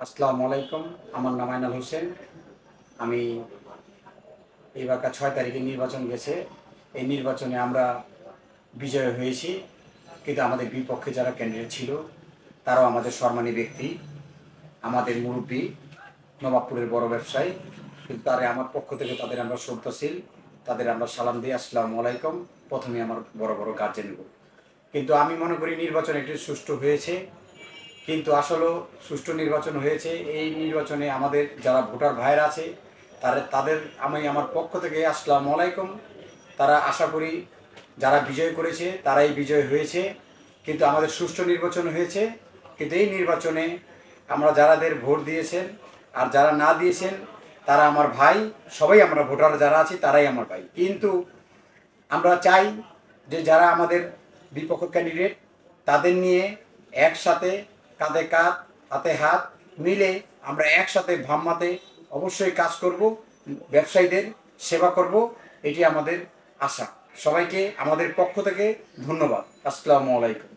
আসসালামু আলাইকুম। আমার নাম আয়নাল হোসেন। আমি এবারকার 6 তারিখে নির্বাচন গেছে। এই নির্বাচনে আমরা বিজয় হয়েছি, কিন্তু আমাদের বিপক্ষে যারা ক্যান্ডিডেট ছিল তারাও আমাদের সম্মানী ব্যক্তি, আমাদের মুরব্বী, নবাবপুরের বড় ব্যবসায়ী। কিন্তু তারা আমার পক্ষ থেকে তাদের আমরা শ্রদ্ধাশীল, তাদের আমরা সালাম দিই, আসসালামু আলাইকুম। প্রথমে আমার বড় বড় গার্জেনগুলো, কিন্তু আমি মনে করি নির্বাচন একটু সুষ্ঠু হয়েছে। কিন্তু আসলেও সুষ্ঠু নির্বাচন হয়েছে। এই নির্বাচনে আমাদের যারা ভোটার ভাইয়েরা আছে তাদের আমি আমার পক্ষ থেকে আসসালামু আলাইকুম। তারা আশা করি যারা বিজয় করেছে তারাই বিজয় হয়েছে, কিন্তু আমাদের সুষ্ঠু নির্বাচন হয়েছে। কিন্তু এই নির্বাচনে আমরা যারাদের ভোট দিয়েছেন আর যারা না দিয়েছেন তারা আমার ভাই, সবাই আমরা ভোটার যারা আছি তারাই আমার ভাই। কিন্তু আমরা চাই যে যারা আমাদের বিপক্ষ ক্যান্ডিডেট তাদের নিয়ে একসাথে কাঁধে কাঁধ হাতে হাত মিলে আমরা একসাথে ভামমাতে অবশ্যই কাজ করব, ব্যবসায়ীদের সেবা করব, এটি আমাদের আশা। সবাইকে আমাদের পক্ষ থেকে ধন্যবাদ। আসসালামু আলাইকুম।